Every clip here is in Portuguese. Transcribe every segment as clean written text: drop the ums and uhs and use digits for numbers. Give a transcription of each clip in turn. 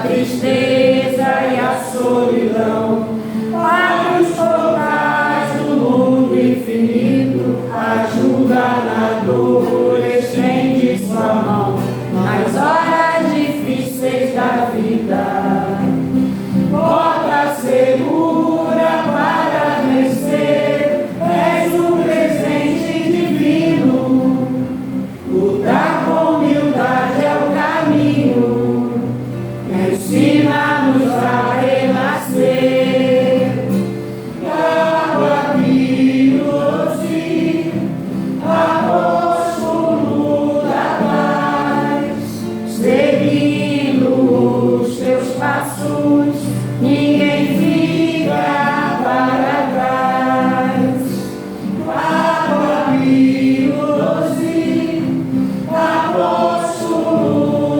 tristeza e a solidão, para os portais do mundo infinito, ajuda na dor, estende sua mão, nas horas difíceis da vida, porta segura para vencer, és o presente divino, lutar com humildade é o caminho, ensina-nos a renascer. Aguapirosi, apóstolo da paz, seguindo os teus passos, ninguém fica para trás. Aguapirosi, apóstolo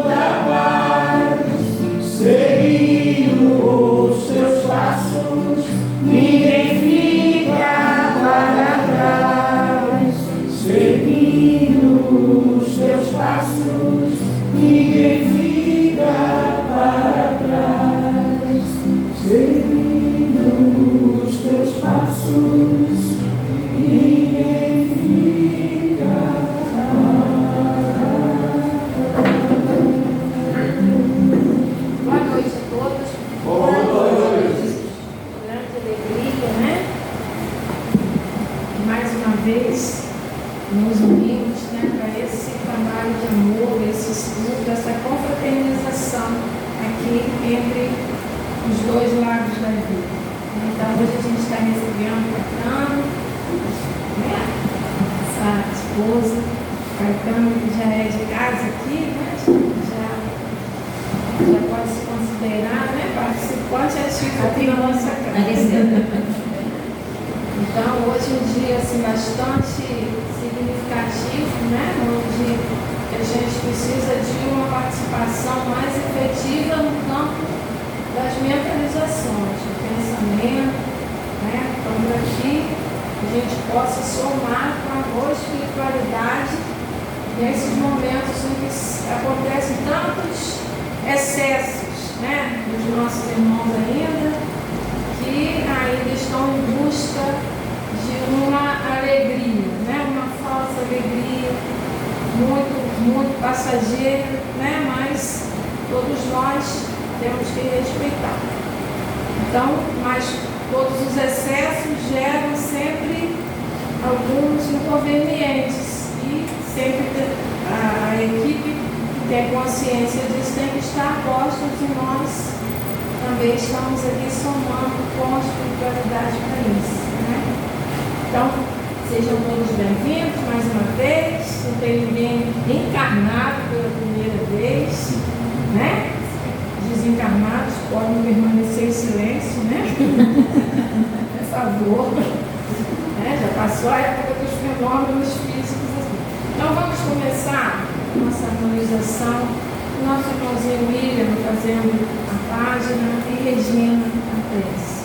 da paz, seguindo os teus passos, ninguém fica para trás. Seguindo os teus passos, ninguém fica para trás. Seguindo os teus passos, ninguém fica Boa noite a todos. Boa noite. Grande alegria, né? Mais uma vez nos unimos, né, para esse trabalho de amor, esse estudo, essa confraternização aqui entre os dois lados da vida. Então hoje a gente está recebendo Caetano, né? Essa esposa, Caetano que já é de casa aqui, né? Já pode se considerar, né, participante ativo aqui na nossa casa. Então, hoje é um dia assim, bastante significativo, né, onde a gente precisa de uma participação mais efetiva no campo das mentalizações, do pensamento, né, então aqui a gente possa somar com a boa espiritualidade nesses momentos em que acontecem tantos excessos, né, dos nossos irmãos ainda, que ainda estão em busca de uma alegria, né, uma falsa alegria, muito passageira, né, mas todos nós temos que respeitar. Então, mas todos os excessos geram sempre alguns inconvenientes e sempre a equipe ter consciência disso tem que estar postos e nós também estamos aqui somando com a espiritualidade para isso, né? Então, sejam todos bem-vindos mais uma vez, não tem ninguém encarnado pela primeira vez, né? Desencarnados podem permanecer em silêncio, né? Por favor, né? Já passou a época dos fenômenos físicos aqui. Então, vamos começar nossa harmonização, nosso irmãozinho William fazendo a página e Regina a prece.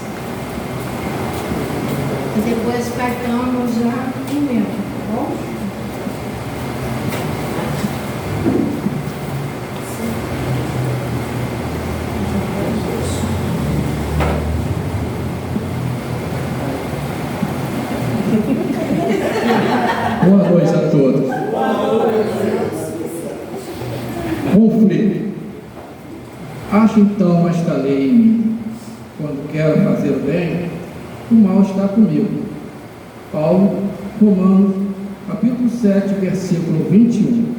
E depois Caetano já emenda, tá bom? Boa noite a todos. Conflito. Acho então esta lei em mim. Quando quero fazer o bem, o mal está comigo. Paulo, Romanos, capítulo 7, versículo 21.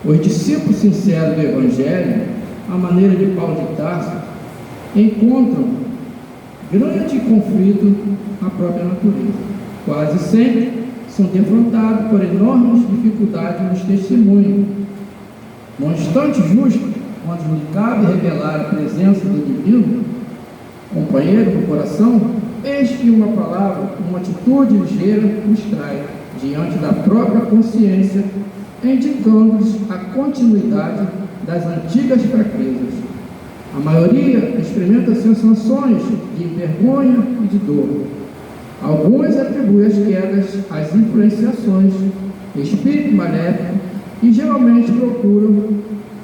Os discípulos sinceros do Evangelho, à maneira de Paulo de Tarso, encontram grande conflito na própria natureza. Quase sempre são defrontados por enormes dificuldades nos testemunhos. No instante justo, quando lhe cabe revelar a presença do divino companheiro do coração, eis que uma palavra, uma atitude ligeira os trai diante da própria consciência, indicando-lhes a continuidade das antigas fraquezas. A maioria experimenta sensações de vergonha e de dor. Alguns atribuem as quedas às influenciações, espírito maléfico, e geralmente procuram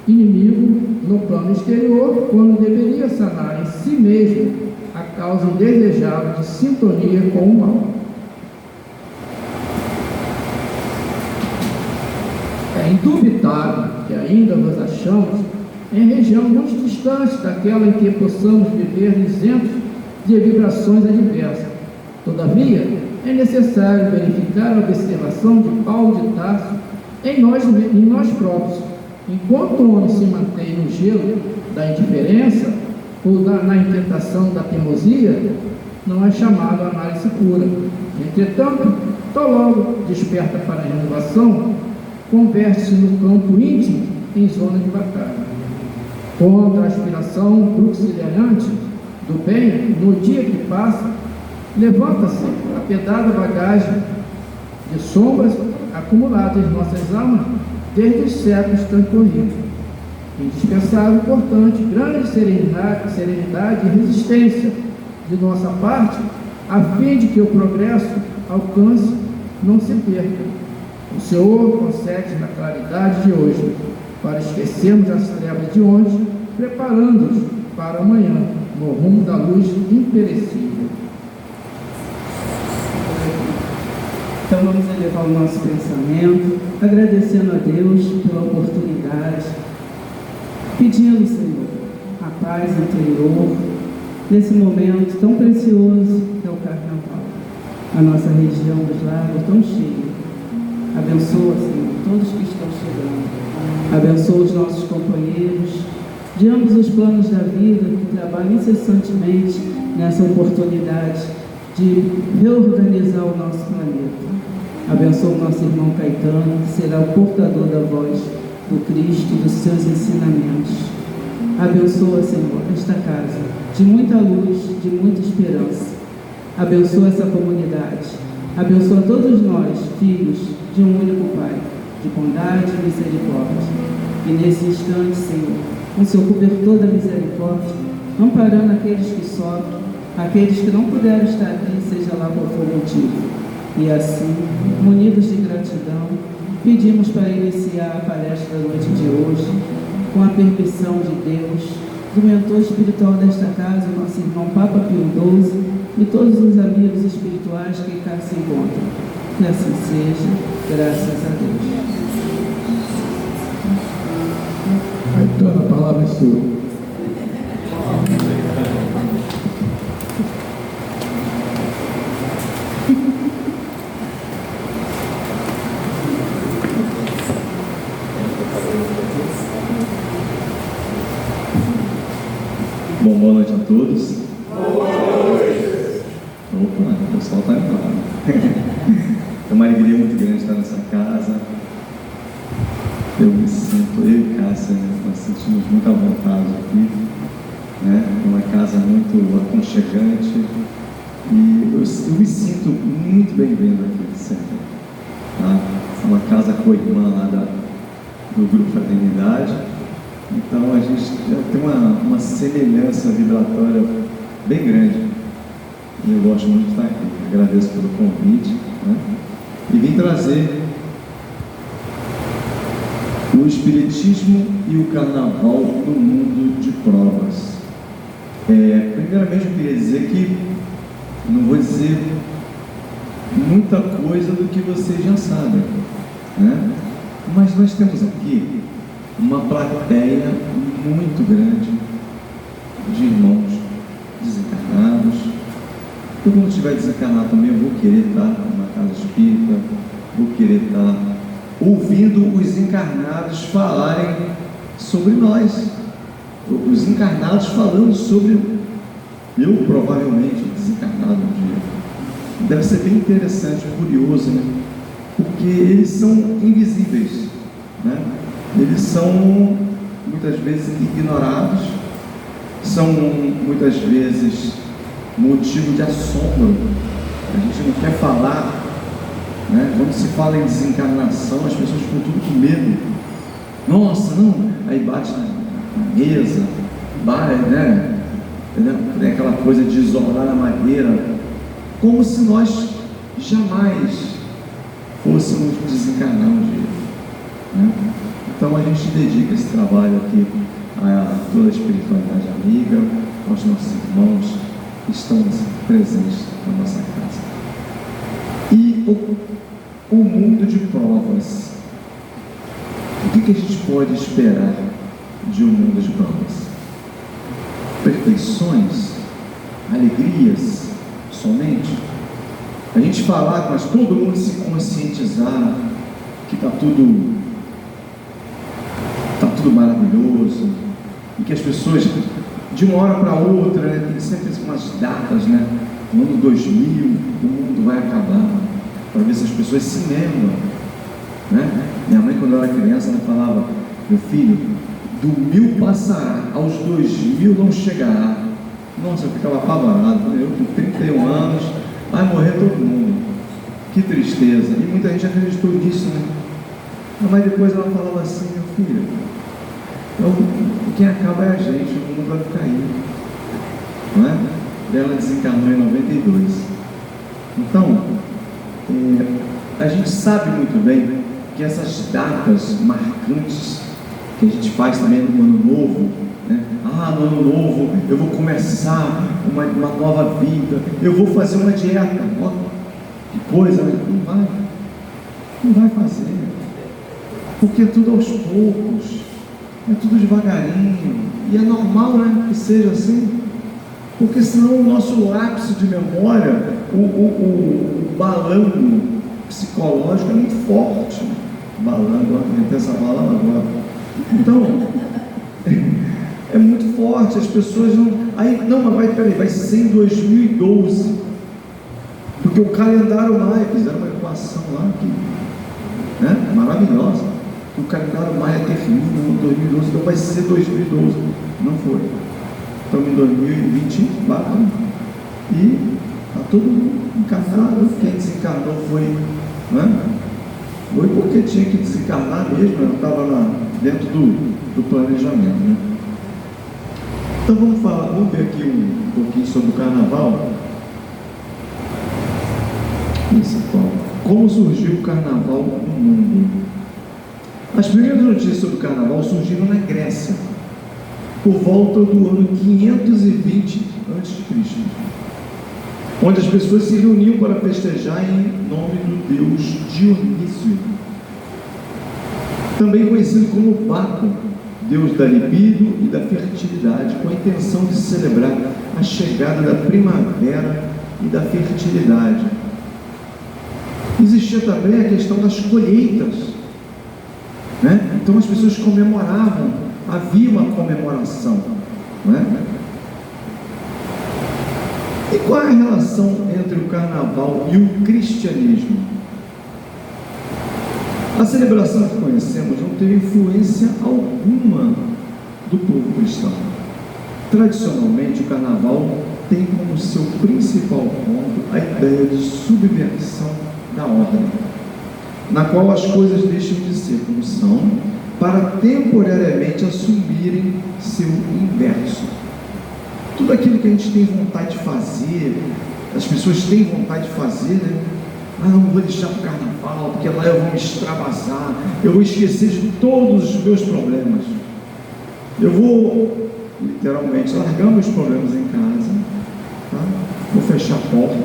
inimigo no plano exterior, quando deveria sanar em si mesmo a causa indesejável de sintonia com o mal. É indubitável que ainda nos achamos em região muito distante daquela em que possamos viver isentos de vibrações adversas. Todavia, é necessário verificar a observação de Paulo de Tarso em nós próprios. Enquanto o homem se mantém no gelo da indiferença ou na intentação da teimosia, não é chamado a análise pura. Entretanto, tão logo desperta para a renovação, converte-se no campo íntimo em zona de batalha. Contra a aspiração bruxiliante do bem, no dia que passa, levanta-se a pesada bagagem de sombras acumuladas em nossas almas desde os séculos transcorridos. Indispensável, portanto, grande serenidade e resistência de nossa parte, a fim de que o progresso alcance, não se perca. O Senhor concede na claridade de hoje, para esquecermos as trevas de ontem, preparando-nos para amanhã, no rumo da luz imperecível. Então vamos elevar o nosso pensamento, agradecendo a Deus pela oportunidade, pedindo, Senhor, a paz interior, nesse momento tão precioso que é o Carnaval. A nossa região dos lagos tão cheia. Abençoa, Senhor, todos que estão chegando. Abençoa os nossos companheiros de ambos os planos da vida que trabalham incessantemente nessa oportunidade de reorganizar o nosso planeta. Abençoa o nosso irmão Caetano, que será o portador da voz do Cristo e dos seus ensinamentos. Abençoa, Senhor, esta casa de muita luz, de muita esperança. Abençoa essa comunidade. Abençoa todos nós, filhos de um único Pai, de bondade e misericórdia. E nesse instante, Senhor, com seu cobertor da misericórdia, amparando aqueles que sofrem, aqueles que não puderam estar aqui, seja lá qual for o motivo. E assim, munidos de gratidão, pedimos para iniciar a palestra da noite de hoje, com a permissão de Deus, do mentor espiritual desta casa, nosso irmão Papa Pio XII, e todos os amigos espirituais que cá se encontram. Que assim seja, graças a Deus. Caetano, a palavra é sua. Bom, boa noite a todos. Boa noite. Opa, o pessoal está animado. É uma alegria muito grande estar nessa casa. Eu me sinto, eu e Cássia, nós sentimos muita vontade aqui, né? É uma casa muito aconchegante e eu me sinto muito bem-vindo aqui sempre. Tá? É uma casa co-irmã lá do Grupo Fraternidade. Então a gente já tem uma semelhança vibratória bem grande e eu gosto muito de estar aqui. Agradeço pelo convite, né? E vim trazer o Espiritismo e o Carnaval no mundo de provas. Primeiramente eu queria dizer que não vou dizer muita coisa do que vocês já sabem, né? Mas nós temos aqui uma plateia muito grande de irmãos desencarnados. Eu, quando estiver desencarnado também, eu vou querer estar numa casa espírita, vou querer estar ouvindo os encarnados falarem sobre nós, os encarnados falando sobre eu, provavelmente desencarnado um dia. Deve ser bem interessante, curioso, né? Porque eles são invisíveis, né? Eles são muitas vezes ignorados, são muitas vezes motivo de assombro. A gente não quer falar, né? Quando se fala em desencarnação, as pessoas ficam tudo com medo. Nossa, não! Aí bate na mesa, né? Tem aquela coisa de isolar na madeira, como se nós jamais fôssemos desencarnar um dia, né? Então a gente dedica esse trabalho aqui a toda a espiritualidade amiga, aos nossos irmãos que estão presentes na nossa casa. E o mundo de provas. O que a gente pode esperar de um mundo de provas? Perfeições? Alegrias? Somente? A gente falar, mas todo mundo se conscientizar que está tudo maravilhoso, e que as pessoas, de uma hora para outra, né, tem sempre umas datas, né? No ano 2000, o mundo vai acabar, para ver se as pessoas se lembram, né? Minha mãe, quando eu era criança, ela falava: meu filho, do 1000 passará, aos 2000 não chegará. Nossa, eu ficava apavorado. Eu com 31 anos, vai morrer todo mundo. Que tristeza. E muita gente acreditou nisso, né? Mas depois ela falava assim: meu filho, então, quem acaba é a gente, o mundo vai ficar aí, não é? E ela desencarnou em 92. Então, a gente sabe muito bem que essas datas marcantes que a gente faz também no Ano Novo, né? No Ano Novo eu vou começar uma nova vida, eu vou fazer uma dieta. Ó, que coisa, né? Não vai fazer, porque é tudo aos poucos. É tudo devagarinho, e é normal, né, que seja assim, porque senão o nosso lápis de memória, o balanço psicológico é muito forte. Balanço, tem essa palavra agora. Então, é muito forte, as pessoas não. Mas vai ser em 2012, porque o calendário maia, fizeram uma equação lá, né, maravilhosa. O calendário maia termina em 2012, então vai ser 2012. Não foi. Estamos em 2024 e está todo mundo encarnado. Quem desencarnou foi, né? Foi porque tinha que desencarnar mesmo, ela estava lá dentro do planejamento, né? Então vamos ver aqui um pouquinho sobre o carnaval. Como surgiu o carnaval no mundo? As primeiras notícias sobre o carnaval surgiram na Grécia, por volta do ano 520 a.C., onde as pessoas se reuniam para festejar em nome do deus Dionísio, também conhecido como Baco, deus da libido e da fertilidade, com a intenção de celebrar a chegada da primavera e da fertilidade. Existia também a questão das colheitas, né? Então as pessoas comemoravam, havia uma comemoração, né? E qual é a relação entre o carnaval e o cristianismo? A celebração que conhecemos não teve influência alguma do povo cristão. Tradicionalmente, o carnaval tem como seu principal ponto a ideia de subversão da ordem, na qual as coisas deixam de ser como são, para temporariamente assumirem seu inverso. Tudo aquilo que a gente tem vontade de fazer, as pessoas têm vontade de fazer, né? Não vou deixar para o carnaval, porque lá eu vou me extravasar, eu vou esquecer de todos os meus problemas, eu vou, literalmente, largar meus problemas em casa, tá? Vou fechar a porta,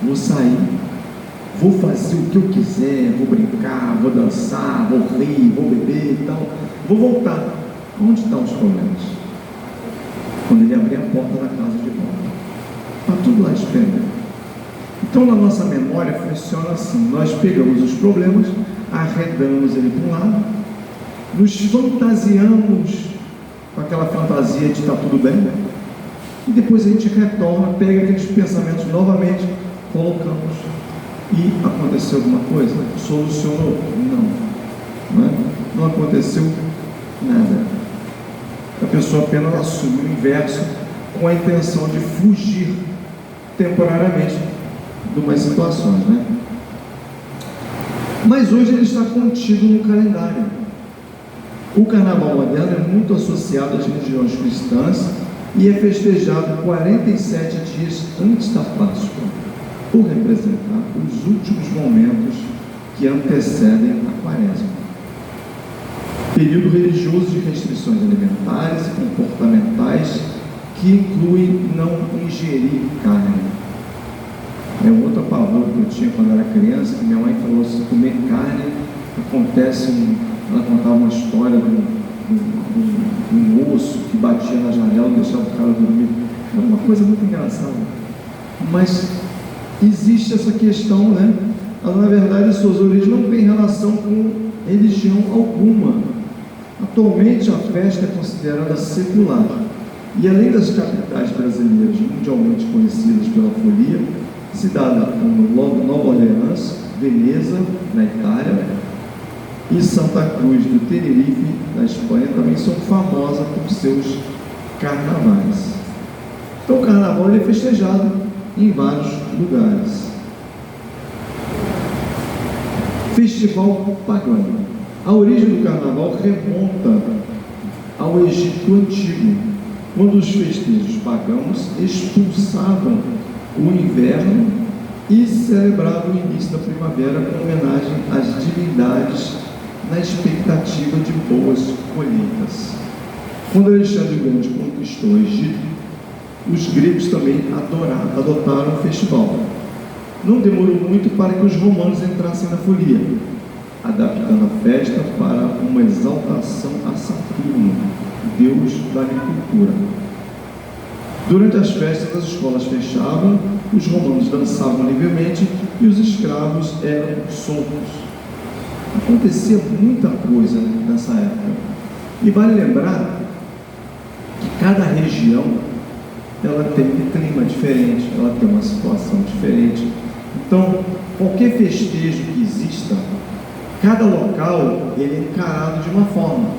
vou sair, vou fazer o que eu quiser, vou brincar, vou dançar, vou rir, vou beber e tal, vou voltar. Onde estão os problemas? Quando ele abrir a porta da casa de volta, está tudo lá esperando. Então, na nossa memória funciona assim: nós pegamos os problemas, arredamos ele para um lado, nos fantasiamos com aquela fantasia de estar tudo bem, e depois a gente retorna, pega aqueles pensamentos novamente, colocamos. E aconteceu alguma coisa? Solucionou? Não aconteceu nada. A pessoa apenas assume o inverso com a intenção de fugir temporariamente de umas situações, né? Mas hoje ele está contido no calendário. O carnaval moderno é muito associado às religiões cristãs e é festejado 47 dias antes da Páscoa, por representar os últimos momentos que antecedem a Quaresma. período religioso de restrições alimentares e comportamentais que inclui não ingerir carne. É um outro pavor que eu tinha quando era criança, que minha mãe falou: se comer carne, ela contava uma história de um osso que batia na janela e deixava o cara dormir. É uma coisa muito engraçada. Mas existe essa questão, né? Ela, na verdade, suas origens não têm relação com religião alguma. Atualmente a festa é considerada secular. E além das capitais brasileiras mundialmente conhecidas pela folia, cidades como Nova Orleans, Veneza, na Itália, e Santa Cruz do Tenerife, na Espanha, também são famosas por seus carnavais. Então o carnaval ele é festejado em vários lugares. Festival pagão. A origem do carnaval remonta ao Egito Antigo, quando os festejos pagãos expulsavam o inverno e celebravam o início da primavera com homenagem às divindades na expectativa de boas colheitas. Quando Alexandre o Grande conquistou o Egito, os gregos também adotaram o festival. Não demorou muito para que os romanos entrassem na folia, adaptando a festa para uma exaltação a Saturno, deus da agricultura. Durante as festas, as escolas fechavam, os romanos dançavam livremente e os escravos eram soltos. Acontecia muita coisa nessa época. E vale lembrar que cada região ela tem um clima diferente, ela tem uma situação diferente. Então, qualquer festejo que exista, cada local ele é encarado de uma forma,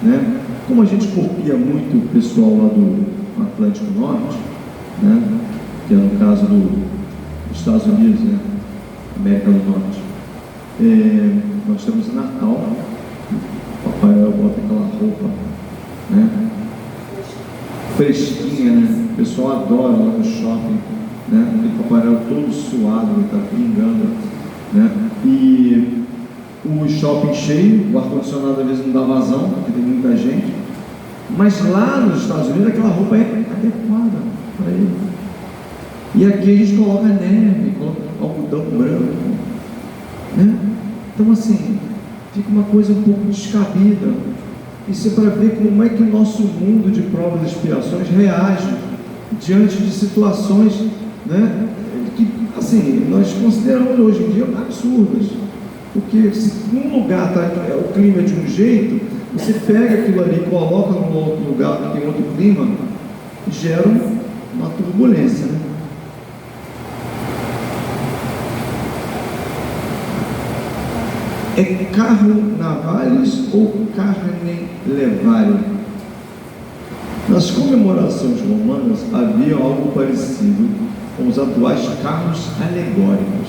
né? Como a gente copia muito o pessoal lá do Atlântico Norte, né? Que é no caso dos Estados Unidos, né? América do Norte. Nós temos Natal, o Papai Noel bota aquela roupa, né? Fresquinha, né? O pessoal adora lá no shopping, né? O Papai Noel todo suado, ele está pingando, né? E o shopping cheio, o ar-condicionado às vezes não dá vazão, porque tem muita gente, mas lá nos Estados Unidos aquela roupa é adequada para ele. E aqui a gente coloca neve, coloca algodão branco, né? Então assim, fica uma coisa um pouco descabida. Isso é para ver como é que o nosso mundo de provas e expiações reage diante de situações, né, que assim, nós consideramos hoje em dia absurdas. Porque se num lugar o clima é de um jeito, você pega aquilo ali e coloca num outro lugar que tem outro clima, gera uma turbulência, né? É carnavales ou carne levare? Nas comemorações romanas havia algo parecido com os atuais carros alegóricos,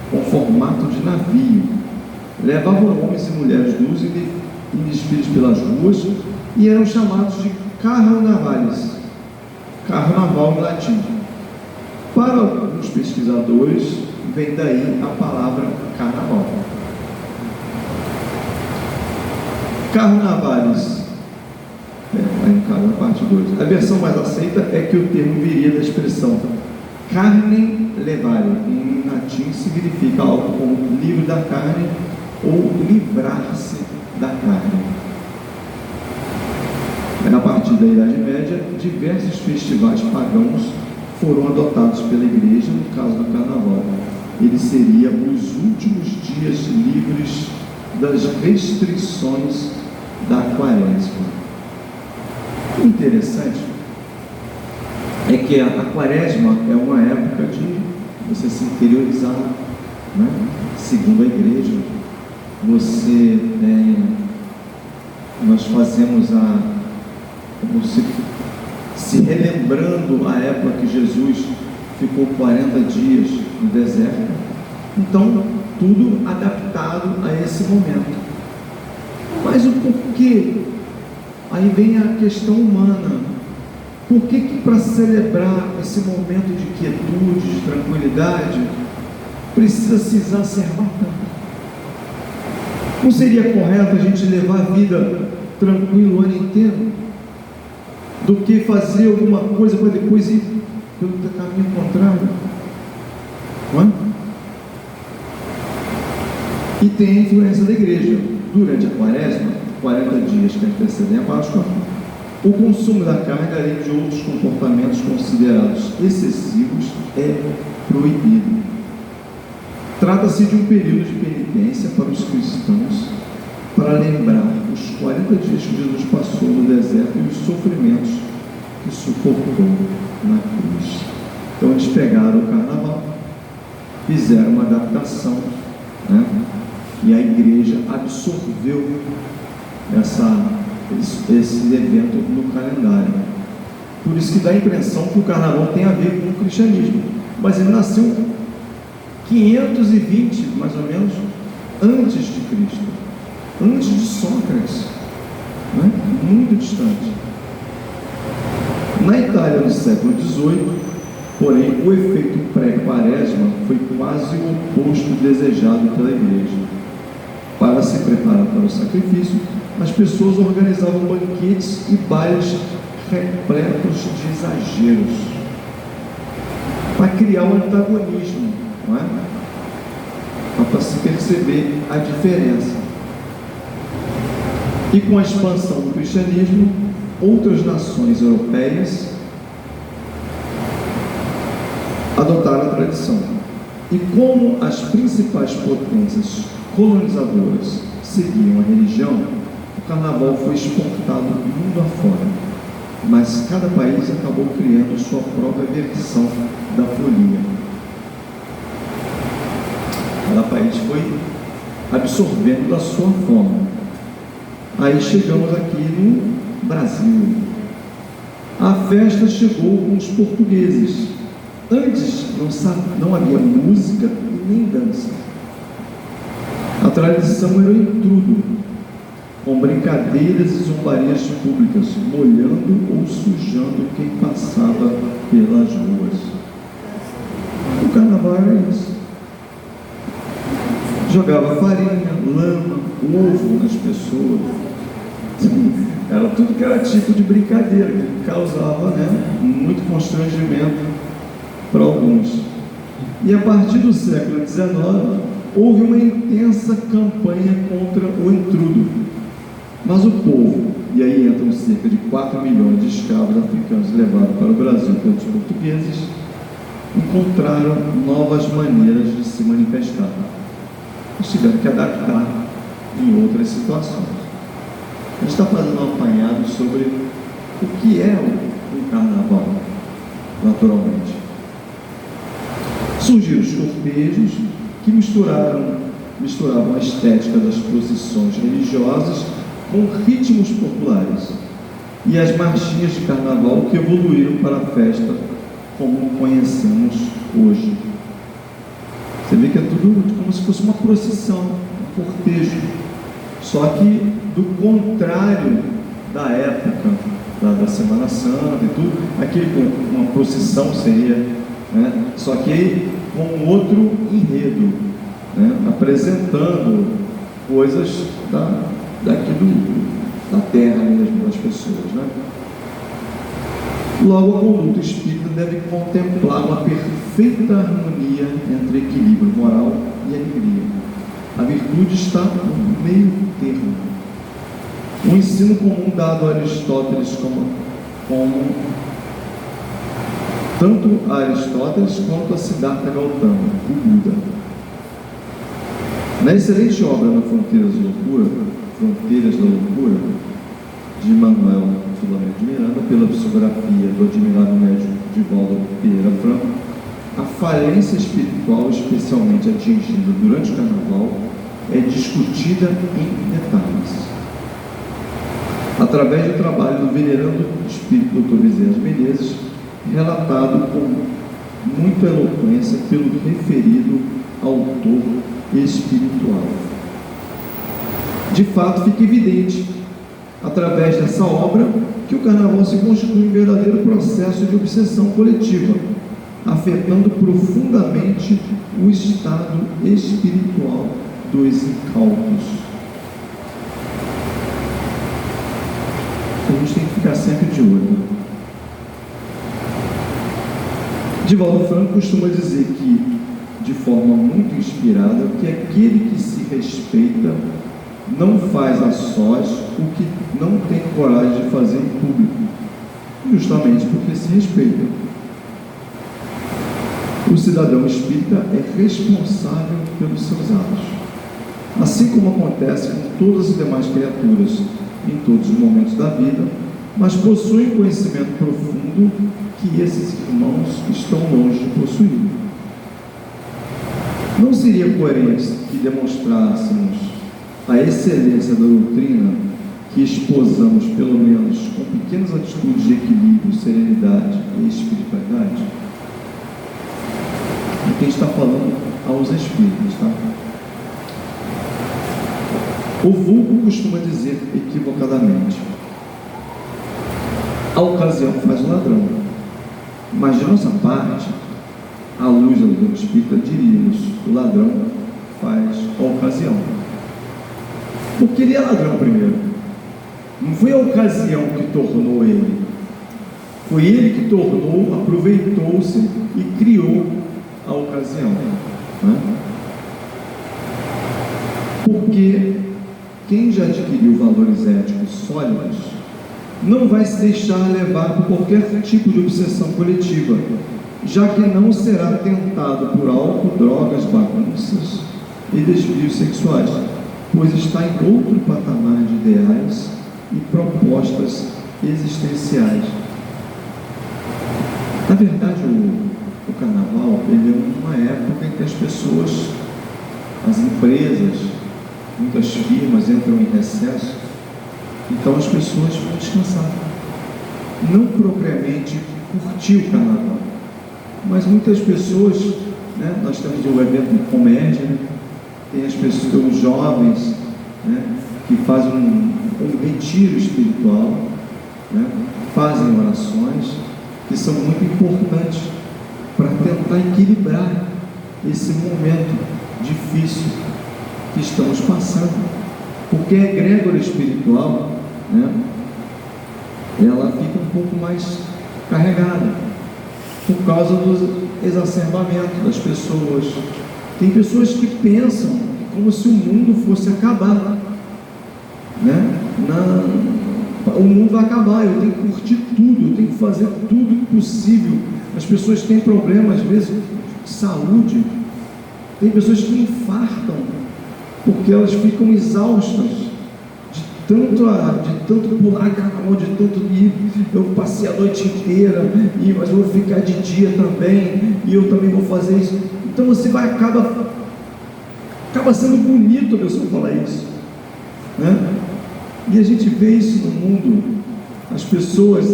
com formato de navio. Levavam homens e mulheres nus em desfiles pelas ruas e eram chamados de carnavales, carnaval em latim. Para alguns pesquisadores, vem daí a palavra carnaval. Carnavales, aí no caso, a parte 2. A versão mais aceita é que o termo viria da expressão carne levare, em latim significa algo como livre da carne ou livrar-se da carne. A partir da Idade Média, diversos festivais pagãos foram adotados pela igreja, no caso do carnaval. Ele seria os últimos dias livres das restrições da quaresma. O interessante é que a quaresma é uma época de você se interiorizar, né? Segundo a igreja, nós fazemos se relembrando a época que Jesus ficou 40 dias no deserto. Então, tudo adaptado a esse momento. Mas o porquê? Aí vem a questão humana. Por que para celebrar esse momento de quietude, de tranquilidade, precisa se exacerbar tanto? Não seria correto a gente levar a vida tranquilo o ano inteiro? Do que fazer alguma coisa para depois ir pelo caminho contrário? Não é? E tem a influência da igreja. Durante a quaresma, 40 dias que antecedem a Páscoa, o consumo da carne, além de outros comportamentos considerados excessivos, é proibido. Trata-se de um período de penitência para os cristãos, para lembrar os 40 dias que Jesus passou no deserto e os sofrimentos que suportou na cruz. Então eles pegaram o carnaval, fizeram uma adaptação, né? E a igreja absorveu esse evento no calendário. Por isso que dá a impressão que o carnaval tem a ver com o cristianismo, mas ele nasceu 520, mais ou menos, antes de Cristo, antes de Sócrates, né? Muito distante. Na Itália do século XVIII, porém, o efeito pré-quaresma foi quase o oposto desejado pela igreja. Para se preparar para o sacrifício, as pessoas organizavam banquetes e bailes repletos de exageros, para criar um antagonismo, não é? Para se perceber a diferença. E com a expansão do cristianismo, outras nações europeias adotaram a tradição. E como as principais potências colonizadoras seguiam a religião, o carnaval foi exportado mundo afora. Mas cada país acabou criando sua própria versão da folia. Cada país foi absorvendo da sua forma. Aí chegamos aqui no Brasil. A festa chegou com os portugueses. Antes não havia música e nem dança. A tradição era o intrudo, com brincadeiras e zombarias públicas, molhando ou sujando quem passava pelas ruas. O carnaval era isso. Jogava farinha, lama, ovo nas pessoas. Era tudo que era tipo de brincadeira, que causava, né, muito constrangimento para alguns. E a partir do século XIX, houve uma intensa campanha contra o intrudo. Mas o povo, e aí entram cerca de 4 milhões de escravos africanos levados para o Brasil pelos portugueses, encontraram novas maneiras de se manifestar. Eles tiveram que adaptar em outras situações. A gente está fazendo um apanhado sobre o que é o carnaval, naturalmente. Surgiram os cortejos que misturavam a estética das procissões religiosas com ritmos populares, e as marchinhas de carnaval que evoluíram para a festa como conhecemos hoje. Você vê que é tudo como se fosse uma procissão, um cortejo, só que do contrário da época da Semana Santa e tudo. Aqui uma procissão seria, né, só que com um outro enredo, né, apresentando coisas daqui da terra mesmo, das pessoas, né? Logo, a conduta espírita deve contemplar uma perfeita harmonia entre equilíbrio moral e alegria. A virtude está no meio termo. O ensino comum dado a Aristóteles tanto a Aristóteles quanto a Siddhartha Gautama, o Buda. Na excelente obra Na Fronteiras da Loucura, de Manuel Filomeno de Miranda, pela psicografia do admirável médico Divaldo Pereira Franco, a falência espiritual, especialmente atingida durante o carnaval, é discutida em detalhes. Através do trabalho do venerando espírito Dr. Bezerra Menezes, relatado com muita eloquência pelo referido autor espiritual. De fato, fica evidente, através dessa obra, que o carnaval se constitui um verdadeiro processo de obsessão coletiva, afetando profundamente o estado espiritual dos incautos. A gente tem que ficar sempre de olho. Divaldo Franco costuma dizer que, de forma muito inspirada, que aquele que se respeita não faz a sós o que não tem coragem de fazer em público, justamente porque se respeita. O cidadão espírita é responsável pelos seus atos, assim como acontece com todas as demais criaturas em todos os momentos da vida, mas possui um conhecimento profundo que esses irmãos estão longe de possuir. Não seria coerente que demonstrássemos a excelência da doutrina que esposamos, pelo menos, com pequenas atitudes de equilíbrio, serenidade e espiritualidade? Aqui a gente está falando aos espíritos, tá? O vulgo costuma dizer equivocadamente: a ocasião faz o ladrão. Mas de nossa parte, à luz da doutrina espírita, diríamos: o ladrão faz a ocasião. Porque ele é ladrão primeiro. Não foi a ocasião que tornou ele. Foi ele que tornou, aproveitou-se e criou a ocasião. Né? Porque quem já adquiriu valores éticos sólidos não vai se deixar levar por qualquer tipo de obsessão coletiva, já que não será tentado por álcool, drogas, bagunças e desvios sexuais, pois está em outro patamar de ideais e propostas existenciais. Na verdade, o carnaval, ele é uma época em que as pessoas, as empresas, muitas firmas entram em recesso, então as pessoas vão descansar, não propriamente curtir o carnaval, mas muitas pessoas, né, nós temos o evento de comédia, né, tem as pessoas, os jovens, né, que fazem um retiro espiritual, né, fazem orações que são muito importantes para tentar equilibrar esse momento difícil que estamos passando, porque a egrégora espiritual, né, ela fica um pouco mais carregada por causa do exacerbamento das pessoas. Tem pessoas que pensam como se o mundo fosse acabar, né? O mundo vai acabar, eu tenho que curtir tudo, eu tenho que fazer tudo possível. As pessoas têm problemas, às vezes, de saúde. Tem pessoas que infartam porque elas ficam exaustas de tanto pular carnaval, de tanto ir. Eu passei a noite inteira, mas eu vou ficar de dia também, e eu também vou fazer isso. Então você acaba sendo bonito a pessoa falar isso, né? E a gente vê isso no mundo. As pessoas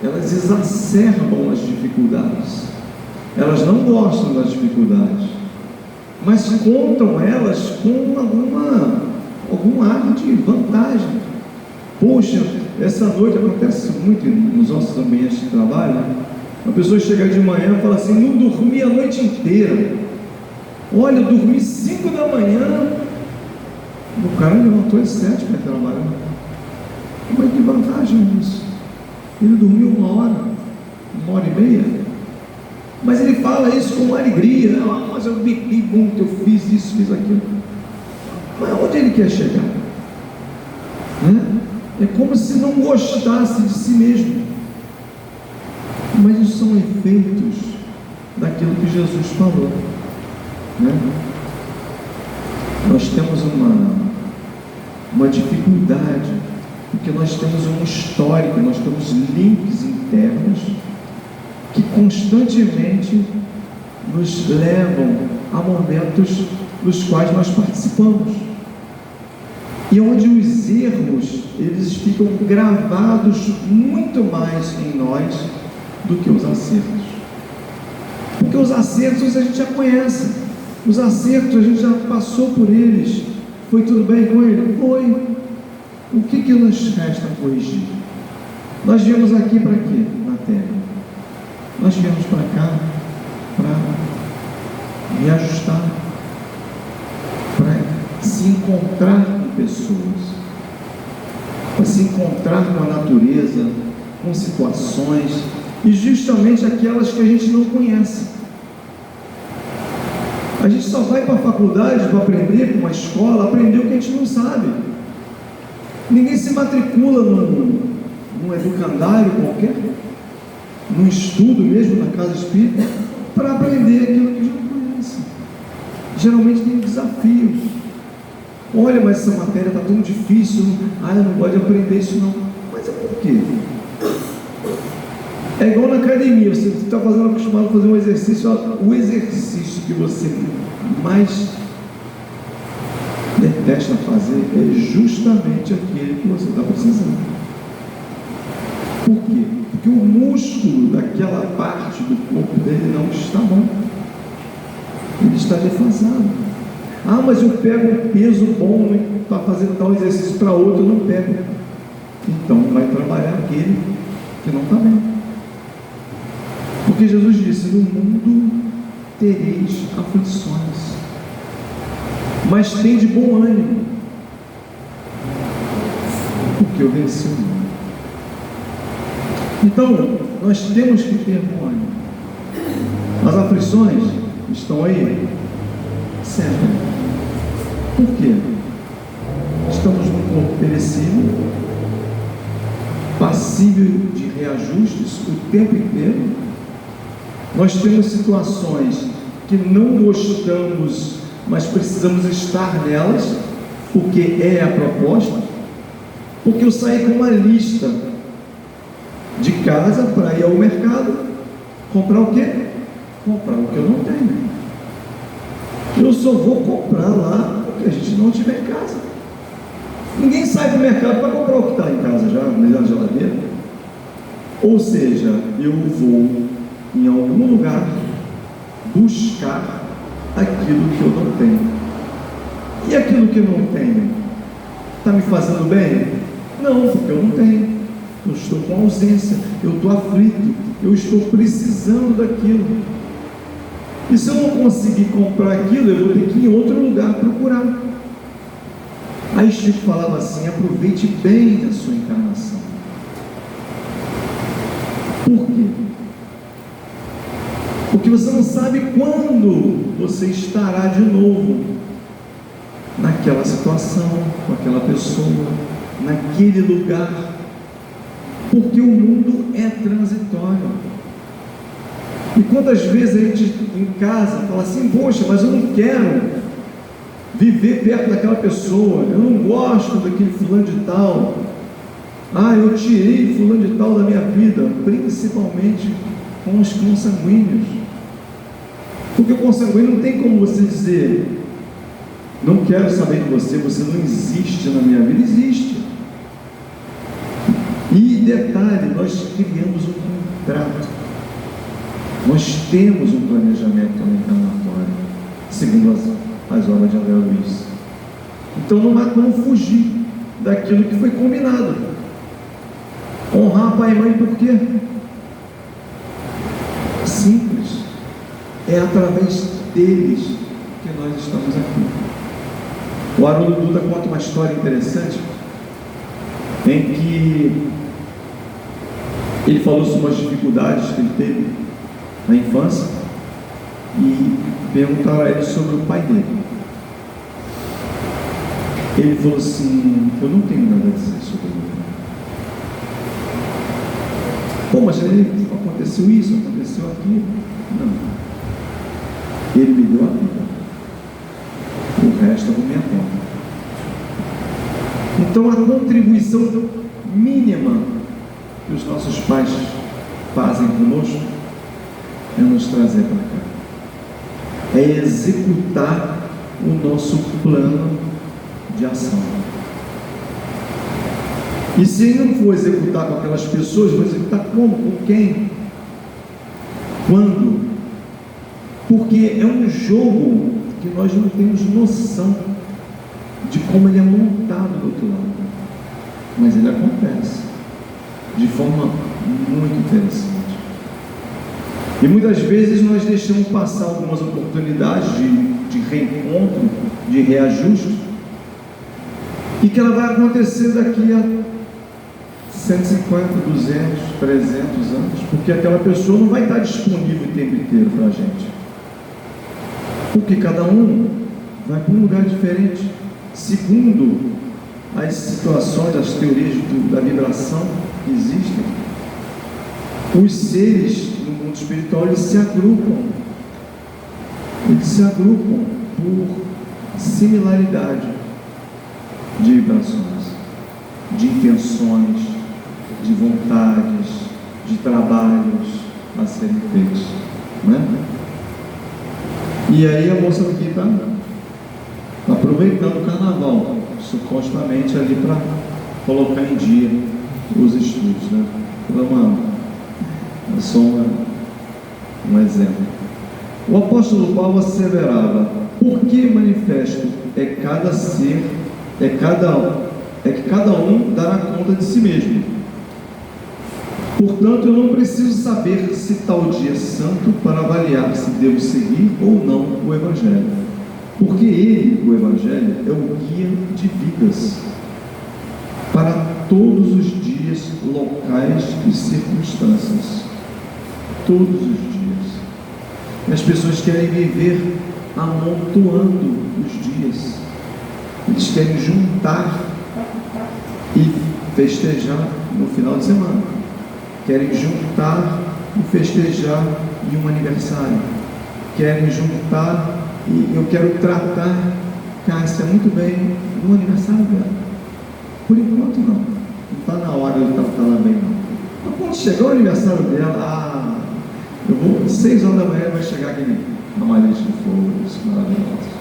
elas exacerbam as dificuldades, elas não gostam das dificuldades, mas contam elas com algum ar de vantagem. Poxa, essa noite acontece muito nos nossos ambientes de trabalho. A pessoa chega de manhã e fala assim: não dormi a noite inteira. Olha, eu dormi 5 da manhã. O cara levantou às 7 para trabalhar. Mas que vantagem isso? Ele dormiu 1 hora, 1h30. Mas ele fala isso com alegria. Ah, mas eu bebi muito, eu fiz isso, fiz aquilo. Mas onde ele quer chegar? Né? É como se não gostasse de si mesmo. Mas isso são efeitos daquilo que Jesus falou, né? Nós temos uma dificuldade, porque nós temos um histórico, nós temos links internos que constantemente nos levam a momentos dos quais nós participamos, e onde os erros, eles ficam gravados muito mais em nós do que os acertos. Porque os acertos a gente já conhece, os acertos a gente já passou por eles. Foi tudo bem com ele? Foi. O que nos resta corrigir? Nós viemos aqui para quê? Na Terra. Nós viemos para cá para reajustar, para se encontrar com pessoas. para se encontrar com a natureza, com situações, e justamente aquelas que a gente não conhece. A gente só vai para a faculdade para aprender, para uma escola, aprender o que a gente não sabe. Ninguém se matricula num educandário qualquer, num estudo mesmo na casa espírita, para aprender aquilo que já conhece. Geralmente tem desafios. Olha, mas essa matéria está tão difícil, eu não gosto de aprender isso não. Mas é por quê? É igual na academia, você está acostumado a fazer um exercício, o exercício que você mais detesta fazer é justamente aquele que você está precisando. Por quê? Porque o músculo daquela parte do corpo dele não está bom, ele está defasado. Mas eu pego um peso bom para fazer tal exercício, para outro eu não pego. Então vai trabalhar aquele que não está bem. Porque Jesus disse: no mundo tereis aflições, mas tende bom ânimo, porque eu venci o mundo. Então, nós temos que ter bom ânimo. As aflições estão aí? Sempre. Por quê? Estamos num corpo perecível, passível de reajustes o tempo inteiro. Nós temos situações que não gostamos, mas precisamos estar nelas, porque é a proposta. Porque eu saí com uma lista de casa para ir ao mercado, comprar o quê? Comprar o que eu não tenho. Eu só vou comprar lá porque a gente não tiver em casa. Ninguém sai do mercado para comprar o que está em casa já, na geladeira. Ou seja, eu vou em algum lugar buscar aquilo que eu não tenho. E aquilo que eu não tenho está me fazendo bem? Não, porque eu não tenho. Eu estou com ausência, eu estou aflito, eu estou precisando daquilo. E se eu não conseguir comprar aquilo, eu vou ter que ir em outro lugar procurar. Aí Chico falava assim: aproveite bem a sua encarnação. Por quê? Porque você não sabe quando você estará de novo naquela situação, com aquela pessoa, naquele lugar. Porque o mundo é transitório. E quantas vezes a gente em casa fala assim: poxa, mas eu não quero viver perto daquela pessoa, eu não gosto daquele fulano de tal, eu tirei fulano de tal da minha vida, principalmente com os consanguíneos. Porque o consanguíneo não tem como você dizer: não quero saber de você, você não existe na minha vida. Existe. E detalhe, nós criamos um contrato, nós temos um planejamento encarnatório, segundo as obras de André Luiz. Então não há como fugir daquilo que foi combinado. Honrar pai e mãe, por quê? Simples. É através deles que nós estamos aqui. O Haroldo Duda conta uma história interessante, em que ele falou sobre as dificuldades que ele teve na infância, e perguntaram a ele sobre o pai dele. Ele falou assim: eu não tenho nada a dizer sobre ele. Pô, mas aconteceu isso, aconteceu aquilo. Não. Ele me deu a vida, o resto é por minha conta. Então a contribuição mínima que os nossos pais fazem conosco é nos trazer para cá, é executar o nosso plano de ação. E se ele não for executar com aquelas pessoas, vai executar como? Com quem? Quando? Porque é um jogo que nós não temos noção de como ele é montado do outro lado, mas ele acontece de forma muito interessante. E muitas vezes nós deixamos passar algumas oportunidades de reencontro, de reajuste, e que ela vai acontecer daqui a 150, 200, 300 anos, porque aquela pessoa não vai estar disponível o tempo inteiro para a gente, porque cada um vai para um lugar diferente, segundo as situações, as teorias da vibração que existem. Os seres no mundo espiritual, eles se agrupam por similaridade de vibrações, de intenções, de vontades, de trabalhos a serem feitos, né? E aí a moça aqui está aproveitando o carnaval, supostamente ali para colocar em dia os estudos, né? É só um exemplo. O apóstolo Paulo asseverava: por que manifesto é cada ser, que cada um dará conta de si mesmo. Portanto, eu não preciso saber se tal dia é santo para avaliar se devo seguir ou não o Evangelho, porque ele, o Evangelho, é o guia de vidas para todos os dias, locais e circunstâncias. Todos os dias. E as pessoas querem viver amontoando os dias. Eles querem juntar e festejar no final de semana. Querem juntar e festejar em um aniversário. Querem juntar e eu quero tratar Cássia muito bem no aniversário dela. Por enquanto não. Não está na hora de tratar ela bem não. Mas quando chegar o aniversário dela, eu vou, 6 horas da manhã vai chegar aquele amalhete de flores maravilhoso.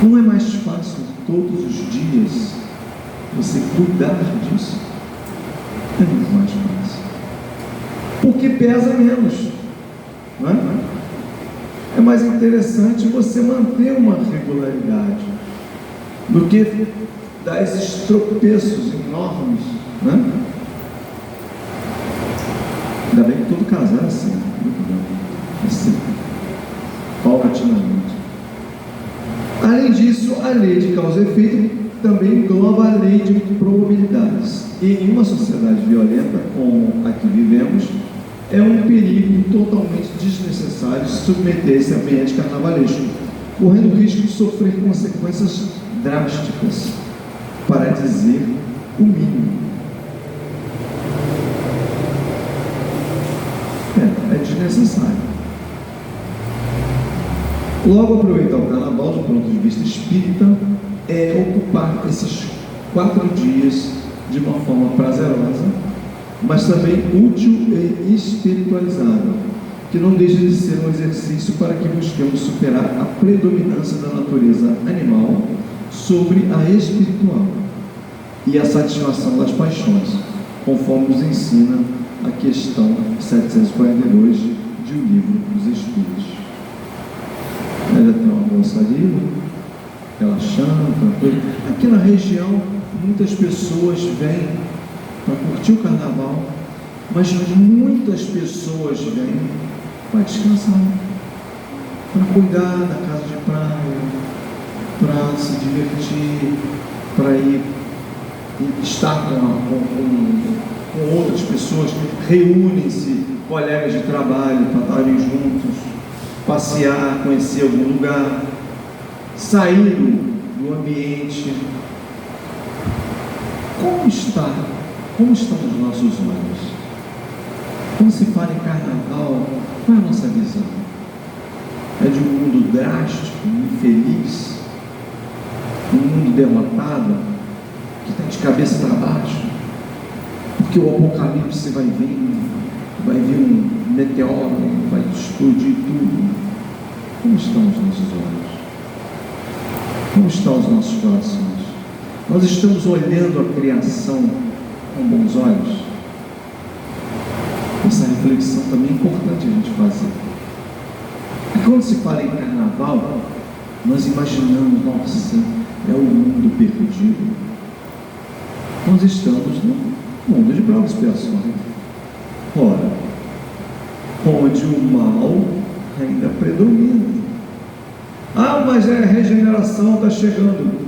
Não é mais fácil todos os dias você cuidar disso? É muito mais fácil. Porque pesa menos, não é? É mais interessante você manter uma regularidade do que dar esses tropeços enormes, né? Ainda bem que todo casal é assim, assim, paulatinamente. Além disso, a lei de causa e efeito também engloba a lei de probabilidades. E em uma sociedade violenta como a que vivemos, é um perigo totalmente desnecessário submeter esse ambiente carnavalesco, correndo o risco de sofrer consequências drásticas, para dizer o mínimo. É desnecessário. Logo, aproveitar o carnaval, do ponto de vista espírita, é ocupar esses 4 dias de uma forma prazerosa, mas também útil e espiritualizada, que não deixa de ser um exercício para que busquemos superar a predominância da natureza animal sobre a espiritual e a satisfação das paixões, conforme nos ensina a questão 742 de O Livro dos Espíritos. Já tem uma moça ali, relaxando, tranquilo. Aqui na região, muitas pessoas vêm para curtir o carnaval, mas muitas pessoas vêm para descansar, para cuidar da casa de praia, para se divertir, para ir estar com outras pessoas, reúnem-se, colegas de trabalho, para estarem juntos, passear, conhecer algum lugar, sair do ambiente. Como estão os nossos olhos? Quando se fala em carnaval, qual é a nossa visão? É de um mundo drástico, infeliz, um mundo derrotado, que está de cabeça para baixo, porque o apocalipse vai vir um meteoro, vai explodir tudo. Como estão os nossos olhos? Como estão os nossos corações? Nós estamos olhando a criação com bons olhos? Essa reflexão também é importante a gente fazer. E quando se fala em carnaval, nós imaginamos, nossa, é o mundo perdido. Nós estamos no mundo de provas e expiações. Ora, onde o mal ainda predomina. Mas a regeneração está chegando.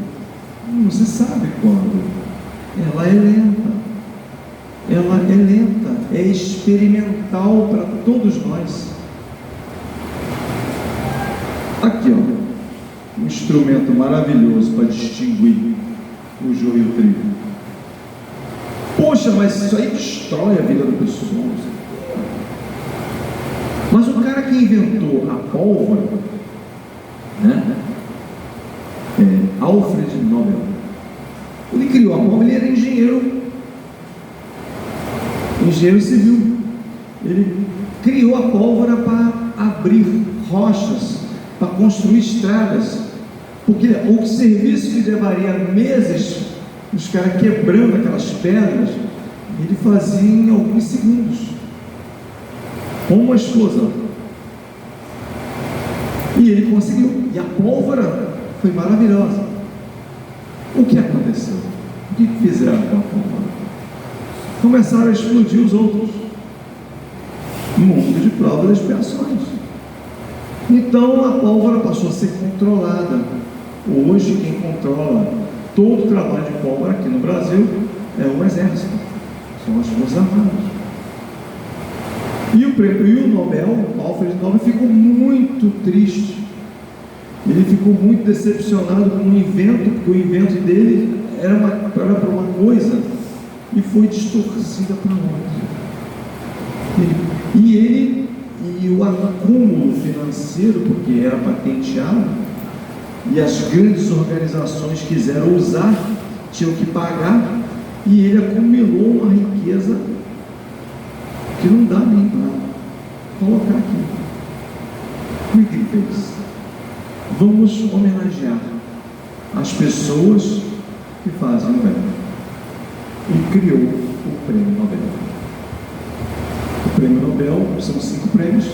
Não se sabe quando. ela é lenta. Ela é lenta, é experimental para todos nós. Aqui, ó, um instrumento maravilhoso para distinguir o joio e o trigo. Poxa, mas isso aí destrói a vida da pessoa. Mas o cara que inventou a pólvora, né? Alfred Nobel, ele criou a pólvora, ele era engenheiro civil. Ele criou a pólvora para abrir rochas, para construir estradas, porque o serviço que levaria meses, os caras quebrando aquelas pedras, ele fazia em alguns segundos, com uma explosão. E ele conseguiu, e a pólvora foi maravilhosa. O que aconteceu? O que fizeram com a pólvora? Começaram a explodir os outros. Mundo de provas e expiações. Então a pólvora passou a ser controlada. Hoje quem controla todo o trabalho de pólvora aqui no Brasil é o Exército, são as Forças Armadas. E o Nobel, o Alfred Nobel, ficou muito triste. Ele ficou muito decepcionado com o invento, porque o invento dele era para uma coisa e foi distorcida para outra. E o acúmulo financeiro, porque era patenteado, e as grandes organizações quiseram usar, tinham que pagar, e ele acumulou uma riqueza que não dá nem para colocar aqui. O que ele fez? Vamos homenagear as pessoas que fazem o bem. E criou o Prêmio Nobel. O Prêmio Nobel são 5 prêmios,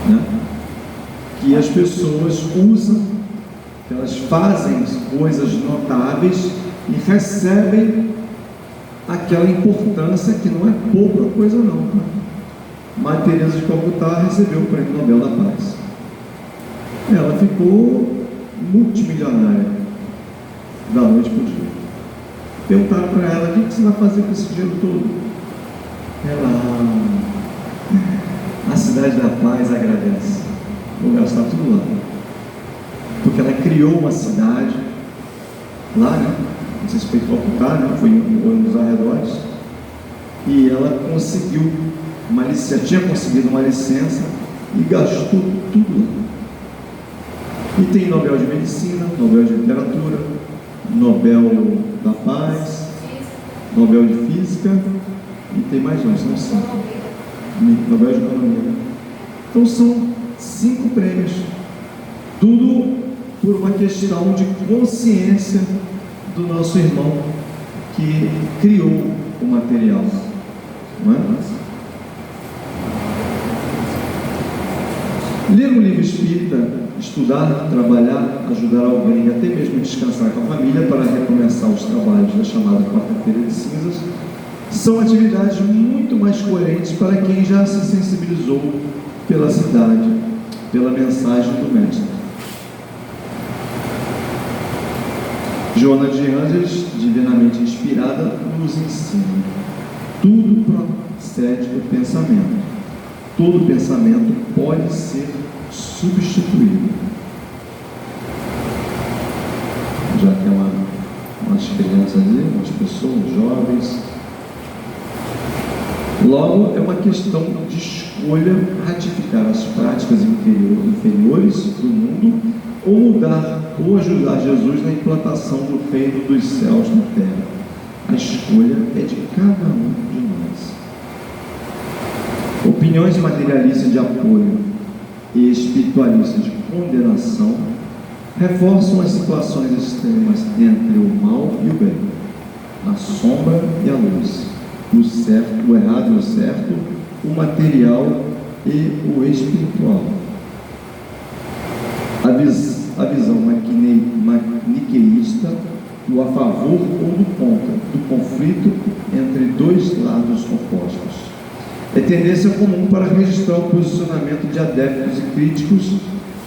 né? Que as pessoas usam, que elas fazem coisas notáveis e recebem aquela importância que não é pouca coisa não. Madre Teresa de Calcutá recebeu o Prêmio Nobel da Paz. Ela ficou multimilionária da noite para o dia. Perguntaram para ela: o que você vai fazer com esse dinheiro todo? Ela: a Cidade da Paz agradece, vou gastar tudo lá. Porque ela criou uma cidade lá, né? Não sei se foi Calcutá, né? Foi nos arredores, e ela conseguiu uma licença, tinha conseguido uma licença e gastou tudo lá. E tem Nobel de Medicina, Nobel de Literatura, Nobel da Paz, Nobel de Física, e tem mais uns, não sei. Nobel de Economia. Então são 5 prêmios, tudo por uma questão de consciência do nosso irmão que criou o material, não é? Ler um livro espírita, estudar, trabalhar, ajudar alguém, até mesmo descansar com a família para recomeçar os trabalhos da chamada quarta-feira de cinzas, são atividades muito mais coerentes para quem já se sensibilizou pela cidade, pela mensagem do Mestre. Joana de Ângeles, divinamente inspirada, nos ensina: tudo procede do pensamento. Todo pensamento pode ser substituído. Já que é umas crianças ali, umas pessoas jovens. Logo, é uma questão de escolha ratificar as práticas inferiores do mundo, ou mudar, ou ajudar Jesus na implantação do reino dos céus na terra. A escolha é de cada um de nós. Opiniões materialistas de apoio e espiritualistas de condenação reforçam as situações extremas entre o mal e o bem, a sombra e a luz, o certo, o errado e o certo, o material e o espiritual. A visão maniqueísta, do a favor ou do contra, do conflito entre dois lados opostos. É tendência comum para registrar o posicionamento de adeptos e críticos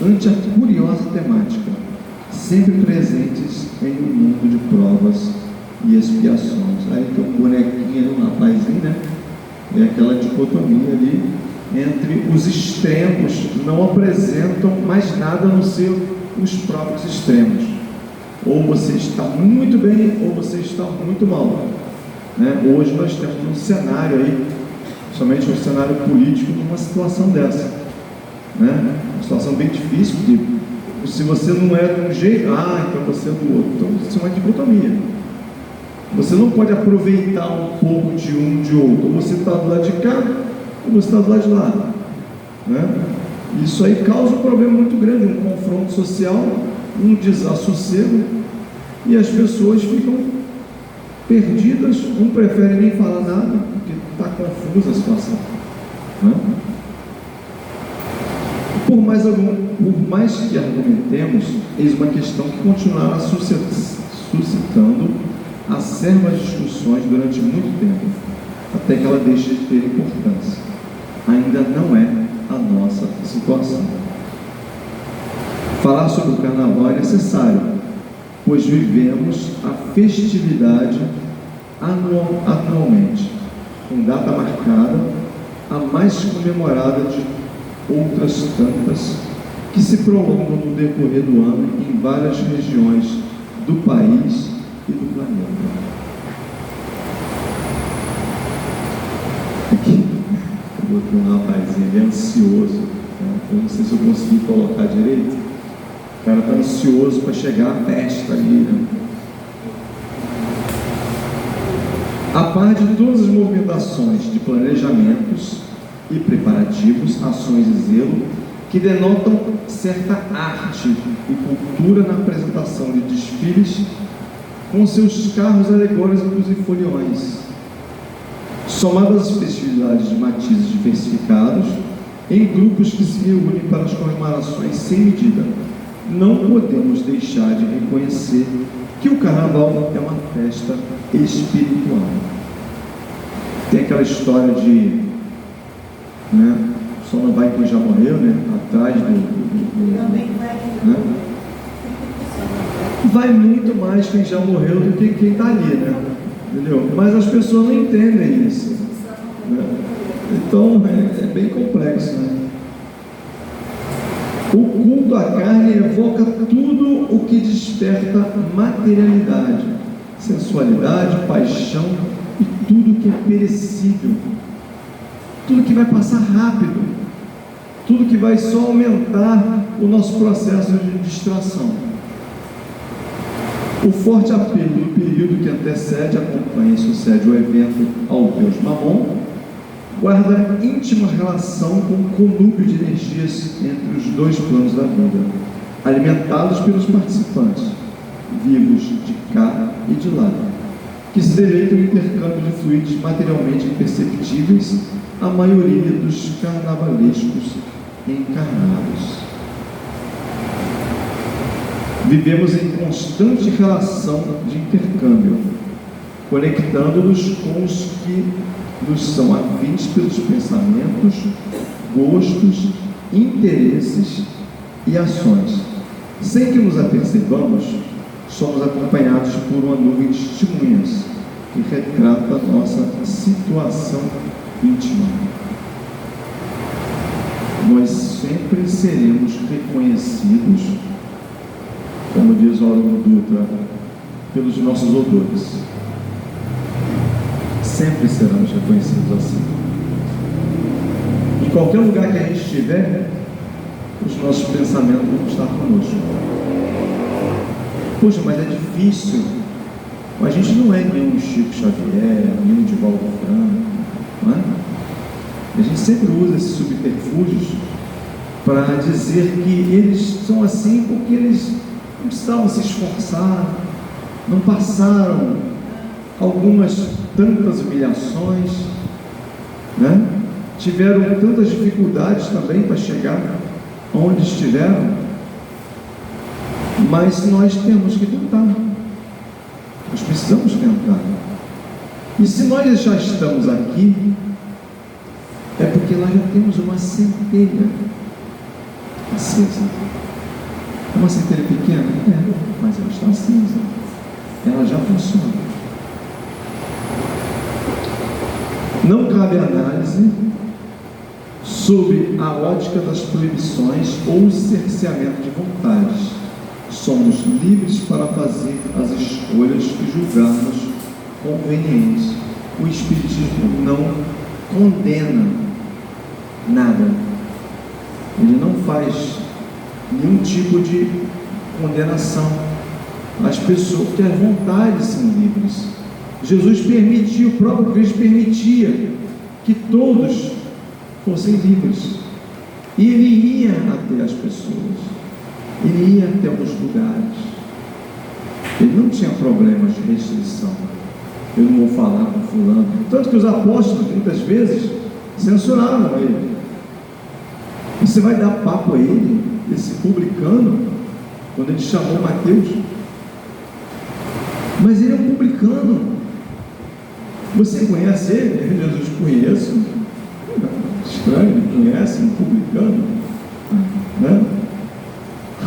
ante a curiosa temática, sempre presentes em um mundo de provas e expiações. Aí tem um bonequinho, um rapazinho, né? É aquela dicotomia ali entre os extremos, não apresentam mais nada a não ser os próprios extremos. Ou você está muito bem, ou você está muito mal. Né? Hoje nós temos um cenário aí, somente um cenário político, numa situação dessa. Né? Uma situação bem difícil, porque se você não é de um jeito, então você é do outro. Então isso é uma dicotomia. Você não pode aproveitar um pouco de um de outro. Ou você está do lado de cá, ou você está do lado de lá. Né? Isso aí causa um problema muito grande, um confronto social, um desassossego, e as pessoas ficam perdidas, um prefere nem falar nada, porque está confusa a situação. Né? Por mais que argumentemos, eis uma questão que continuará suscitando acerbas discussões durante muito tempo, até que ela deixe de ter importância. Ainda não é a nossa situação. Falar sobre o carnaval é necessário, pois vivemos a festividade anualmente, com data marcada, a mais comemorada de outras tantas que se prolongam no decorrer do ano em várias regiões do país e do planeta. Aqui, eu botei um rapazinho, ele é ansioso, né? Eu não sei se eu consegui colocar direito. O cara está ansioso para chegar à festa ali, né? A par de todas as movimentações de planejamentos e preparativos, ações e zelo, que denotam certa arte e cultura na apresentação de desfiles com seus carros alegóricos e foliões, somadas às festividades de matizes diversificados, em grupos que se reúnem para as comemorações sem medida, não podemos deixar de reconhecer que o carnaval é uma festa espiritual. Tem aquela história de, né, só não vai quem já morreu, né, atrás né? Vai muito mais quem já morreu do que quem está ali, né? Entendeu? Mas as pessoas não entendem isso, né? Então é bem complexo, né? O culto à carne evoca tudo o que desperta materialidade, sensualidade, paixão e tudo que é perecível, tudo que vai passar rápido, tudo que vai só aumentar o nosso processo de distração. O forte apelo do período que antecede, acompanha e sucede o evento ao Deus Mamon, guarda íntima relação com o conúbio de energias entre os dois planos da vida, alimentados pelos participantes, vivos de cá e de lá, que se deleitam no intercâmbio de fluidos materialmente imperceptíveis, a maioria dos carnavalescos encarnados. Vivemos em constante relação de intercâmbio, conectando-nos com os que nos são afins pelos pensamentos, gostos, interesses e ações. Sem que nos apercebamos, somos acompanhados por uma nuvem de testemunhas que retrata a nossa situação íntima. Nós sempre seremos reconhecidos, como diz o Augusto Dutra, pelos nossos odores. Sempre seremos reconhecidos assim. Em qualquer lugar que a gente estiver, os nossos pensamentos vão estar conosco. Poxa, mas é difícil. A gente não é nenhum Chico Xavier, nenhum Divaldo Franco, não é? A gente sempre usa esses subterfúgios para dizer que eles são assim porque eles não precisavam se esforçar, não passaram algumas tantas humilhações, né? Tiveram tantas dificuldades também para chegar onde estiveram, mas nós temos que tentar, nós precisamos tentar, e se nós já estamos aqui, é porque nós já temos uma centelha acesa. É uma centelha pequena? É, mas ela está acesa, ela já funciona. Não cabe análise sobre a ótica das proibições ou cerceamento de vontades. Somos livres para fazer as escolhas que julgarmos convenientes. O Espiritismo não condena nada. Ele não faz nenhum tipo de condenação. As pessoas, porque as vontades são livres. Jesus permitia, o próprio Cristo permitia que todos fossem livres. E ele ia até as pessoas, ele ia até os lugares. Ele não tinha problemas de restrição. Eu não vou falar com fulano. Tanto que os apóstolos, muitas vezes, censuravam ele. Você vai dar papo a ele, esse publicano, quando ele chamou Mateus? Mas ele é um publicano. Você conhece ele? Jesus, conheço. Estranho, conhece um publicano? Né?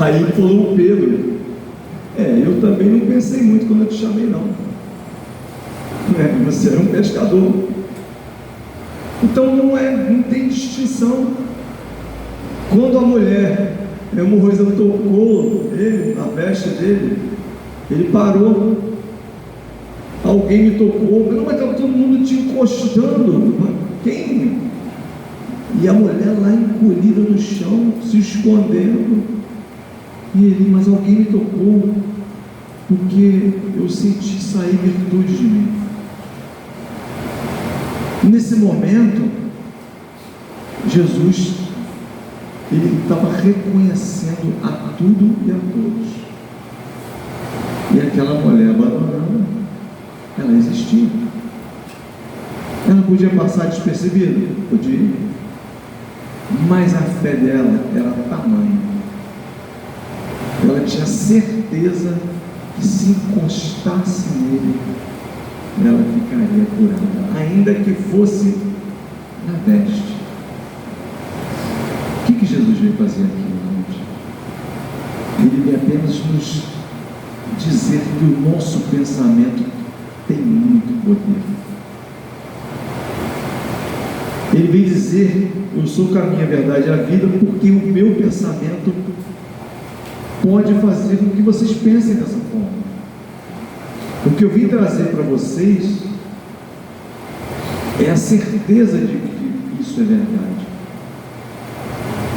Aí falou o Pedro: eu também não pensei muito quando eu te chamei, não. Você era um pescador. Então não tem distinção. Quando a mulher hemorroida tocou ele, a veste dele, ele parou. Alguém me tocou, não, mas estava todo mundo te encostando. Quem? E a mulher lá encolhida no chão, se escondendo. E ele: mas alguém me tocou, porque eu senti sair virtude de mim. Nesse momento, Jesus, ele estava reconhecendo a tudo e a todos. E aquela mulher abandonada, ela existia. Ela podia passar despercebida? Podia. Mas a fé dela era tamanha. Ela tinha certeza que se encostasse nele, ela ficaria curada, ainda que fosse na veste. O que Jesus veio fazer aqui, gente? Ele veio apenas nos dizer que o nosso pensamento tem muito poder. Ele veio dizer: eu sou o caminho, a verdade e a vida, porque o meu pensamento pode fazer com que vocês pensem dessa forma. O que eu vim trazer para vocês é a certeza de que isso é verdade.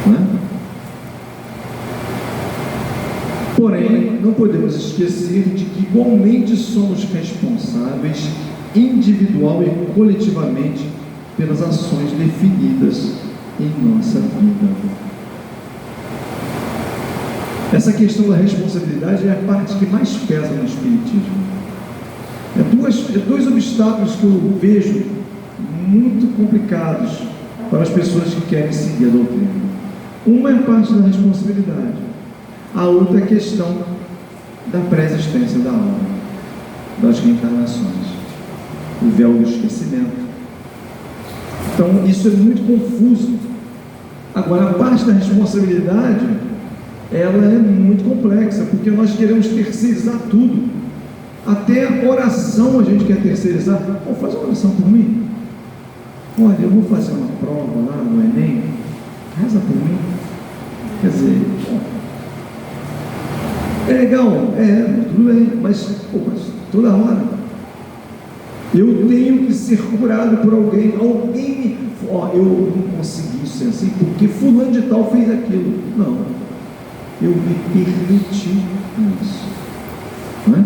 Não é? Porém, não podemos esquecer de que igualmente somos responsáveis individual e coletivamente pelas ações definidas em nossa vida. Essa questão da responsabilidade é a parte que mais pesa no Espiritismo. Dois obstáculos que eu vejo muito complicados para as pessoas que querem seguir a doutrina. Uma é a parte da responsabilidade, a outra é a questão da pré-existência da alma, das reencarnações, o véu do esquecimento. Então isso é muito confuso. Agora, a parte da responsabilidade, ela é muito complexa, porque nós queremos terceirizar tudo. Até a oração a gente quer terceirizar. Faz uma oração por mim. Olha, eu vou fazer uma prova lá no Enem, reza por mim. Quer dizer, é legal, tudo bem, mas toda hora eu tenho que ser curado por alguém. Eu não consegui ser assim porque fulano de tal fez aquilo. Não, eu me permiti isso, não é?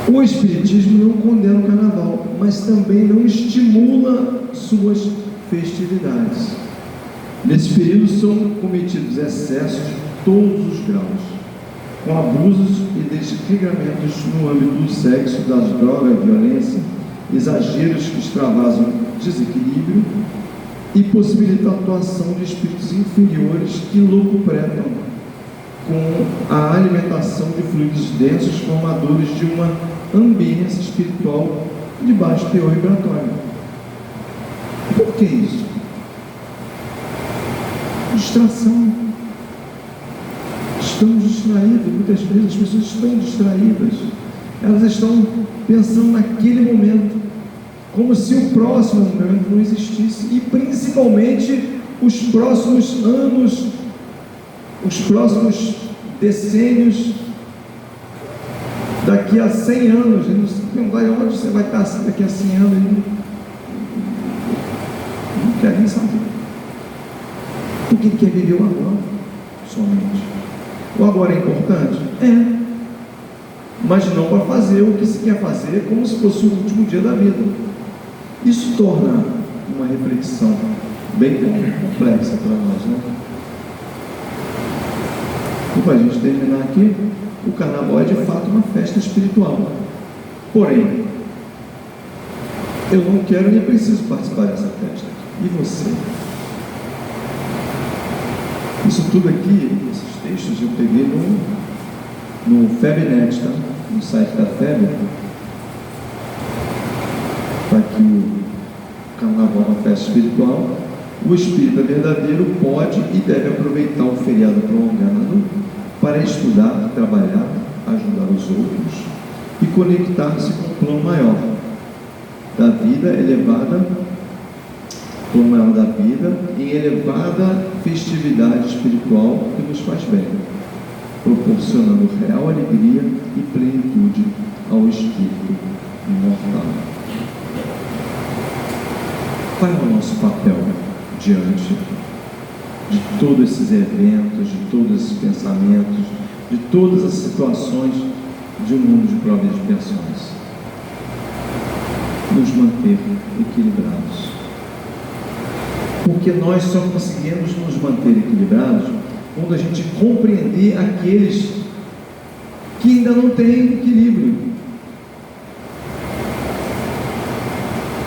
O Espiritismo não condena o carnaval, mas também não estimula suas festividades. Nesse período são cometidos excessos de todos os graus, com abusos e desregramentos no âmbito do sexo, das drogas, violência, exageros que extravasam desequilíbrio e possibilitam a atuação de espíritos inferiores que locupletam com a alimentação de fluidos densos formadores de uma ambiência espiritual de baixo teor vibratório. Por que isso? Distração. Estamos distraídos, muitas vezes as pessoas estão distraídas, elas estão pensando naquele momento, como se o próximo momento não existisse, e principalmente os próximos anos, os próximos decênios, daqui a 100 anos. Ele não vai onde você vai estar daqui a 100 anos, ele não quer nem saber, porque ele quer viver o agora somente. O agora é importante? É, mas não para fazer o que se quer fazer como se fosse o último dia da vida. Isso torna uma reflexão bem complexa para nós, né? E para a gente terminar aqui, o carnaval é de fato uma festa espiritual. Porém, eu não quero nem preciso participar dessa festa. E você? Isso tudo aqui, esses textos eu peguei no FebNet, tá? No site da FEB. Está aqui o carnaval, uma festa espiritual. O espírita verdadeiro pode e deve aproveitar o feriado prolongado para estudar, trabalhar, ajudar os outros e conectar-se com o plano maior da vida elevada, plano maior da vida, em elevada festividade espiritual que nos faz bem, proporcionando real alegria e plenitude ao espírito imortal. Qual é o nosso papel diante de todos esses eventos, de todos esses pensamentos, de todas as situações de um mundo de provas e expiações? Nos manter equilibrados, porque nós só conseguimos nos manter equilibrados quando a gente compreender aqueles que ainda não têm equilíbrio.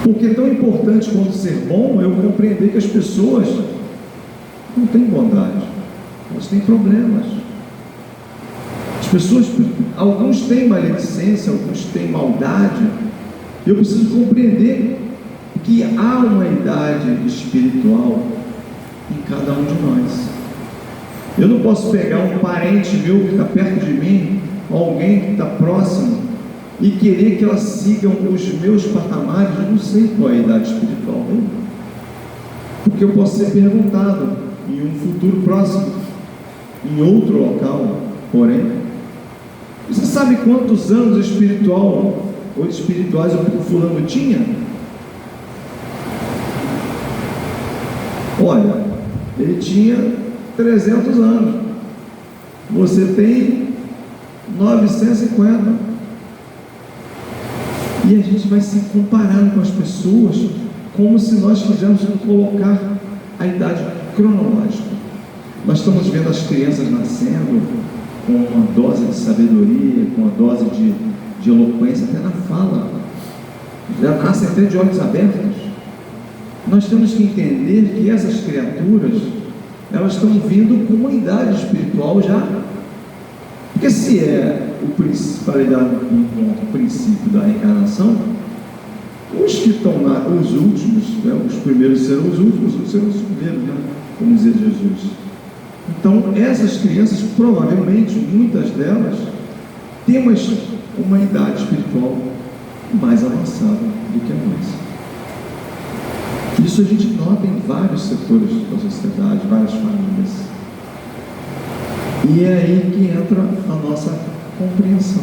Porque é tão importante quanto ser bom eu compreender que as pessoas não têm bondade, elas têm problemas. As pessoas, alguns têm maledicência, alguns têm maldade. Eu preciso compreender que há uma idade espiritual em cada um de nós. Eu não posso pegar um parente meu que está perto de mim, ou alguém que está próximo, e querer que elas sigam os meus patamares. Eu não sei qual é a idade espiritual dele, porque eu posso ser perguntado em um futuro próximo, em outro local. Porém, você sabe quantos anos espirituais o fulano tinha? Olha, ele tinha 300 anos, você tem 950. E a gente vai se comparando com as pessoas como se nós quiséssemos colocar a idade cronológica. Nós estamos vendo as crianças nascendo com uma dose de sabedoria, com uma dose de eloquência até na fala, já nascem até de olhos abertos. Nós temos que entender que essas criaturas, elas estão vindo com uma idade espiritual já, porque se é para lidar com o princípio da reencarnação, os que estão lá, os últimos, né, os primeiros serão os últimos, os serão os primeiros, né, como dizia Jesus. Então, essas crianças, provavelmente, muitas delas, têm uma idade espiritual mais avançada do que a nossa. Isso a gente nota em vários setores da sociedade, várias famílias. E é aí que entra a nossa compreensão.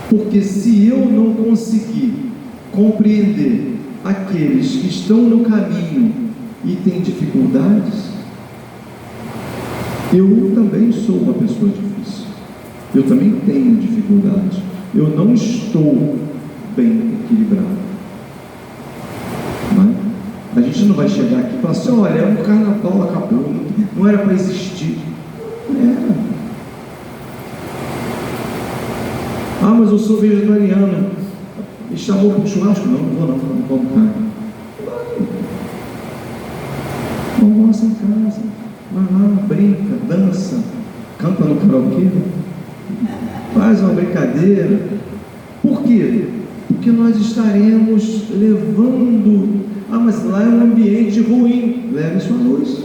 Porque se eu não conseguir compreender aqueles que estão no caminho e têm dificuldades, eu também sou uma pessoa difícil, eu também tenho dificuldades, eu não estou bem equilibrado. A gente não vai chegar aqui e falar assim: olha, o carnaval acabou, não era para existir. Era. Ah, mas eu sou vegetariano, me chamou para um churrasco? Não vou não como carne. Almoça em casa, vai lá, brinca, dança, canta no karaokê, faz uma brincadeira. Por quê? Porque nós estaremos levando. Ah, mas lá é um ambiente ruim. Leve sua luz,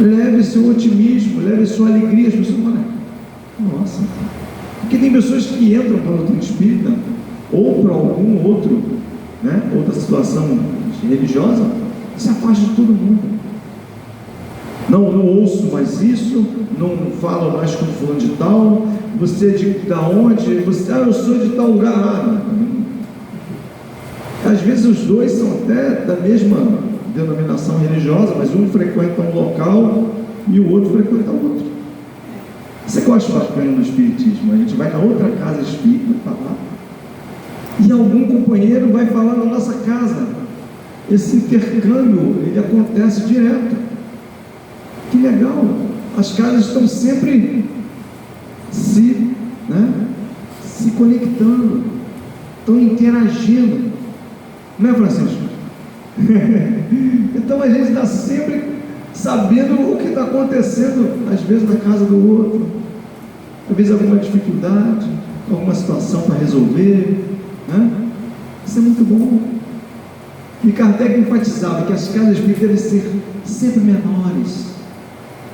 leve seu otimismo, leve sua alegria. As pessoas falam: nossa, porque tem pessoas que entram para o doutrina espírita ou para algum outro, né, outra situação religiosa, se afasta de todo mundo. Não ouço mais isso, não falo mais com fulano de tal. Você é da onde? Você, eu sou de tal lugar. Às vezes os dois são até da mesma denominação religiosa, mas um frequenta um local e o outro frequenta outro. Você gosta bacana do espiritismo? A gente vai na outra casa espírita falar, e algum companheiro vai falar na nossa casa. Esse intercâmbio, ele acontece direto. Que legal! As casas estão sempre se conectando, estão interagindo, não é, Francisco? Então a gente está sempre sabendo o que está acontecendo, às vezes na casa do outro, às vezes alguma dificuldade, alguma situação para resolver, né? Isso é muito bom. E Kardec enfatizava que as casas devem ser sempre menores,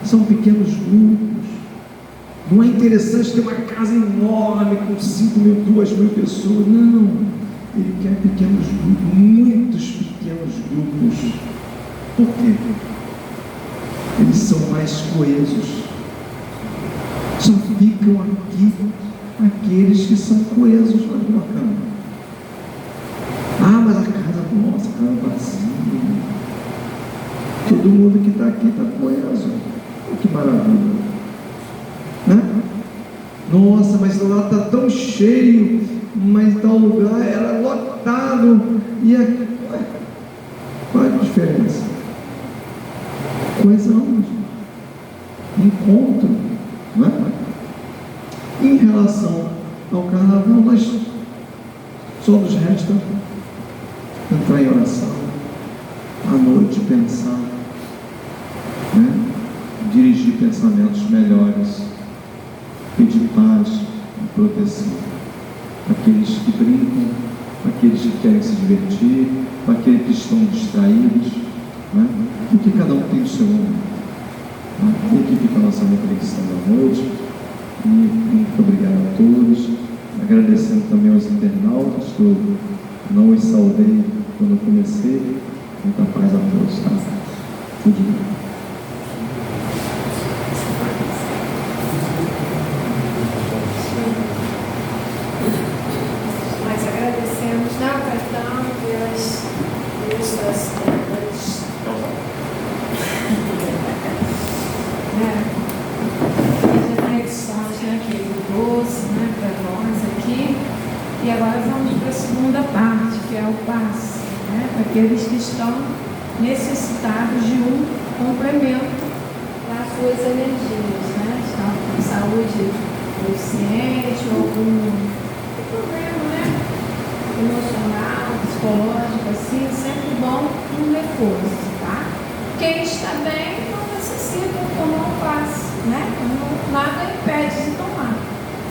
são pequenos grupos. Não é interessante ter uma casa enorme com 5.000, 2.000 pessoas, não. Ele quer pequenos grupos, muitos pequenos grupos. Por quê? Eles são mais coesos. Só ficam aqui aqueles que são coesos na tua cama. Ah, mas a casa nossa, a casa vazia. Todo mundo que está aqui está coeso. Que maravilha, né? Nossa, mas lá está tão cheio, mas tal lugar era lotado. E qual é a diferença? Coesão, encontro, não é? Em relação ao carnaval, nós só nos resta entrar em oração, à noite pensar, né? Dirigir pensamentos melhores, pedir paz e proteção àqueles que brincam, àqueles que querem se divertir, àqueles que estão distraídos, né? Porque cada um tem o seu momento, né? E aqui fica a nossa reflexão da noite. E muito obrigado a todos, agradecendo também aos internautas, que eu não os saudei quando eu comecei. Muita paz a todos, tá? Tudo bem. E agora vamos para a segunda parte, que é o passe, né? Para aqueles que estão necessitados de um complemento para as suas energias, né? Estão com saúde deficiente ou algum problema, né? Emocional, psicológico, assim, é sempre bom um reforço, tá? Quem está bem não necessita tomar o passe, né? Nada impede de tomar.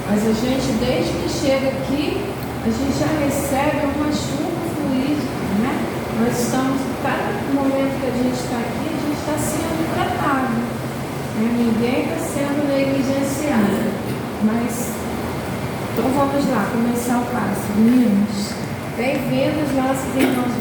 Mas a gente, desde que chega aqui, a gente já recebe uma chuva fluídica, né? Nós estamos, cada momento que a gente está aqui, a gente está sendo tratado, né? Ninguém está sendo negligenciado. Mas, então vamos lá, começar o passo. Meninos, bem-vindos, nossos irmãos.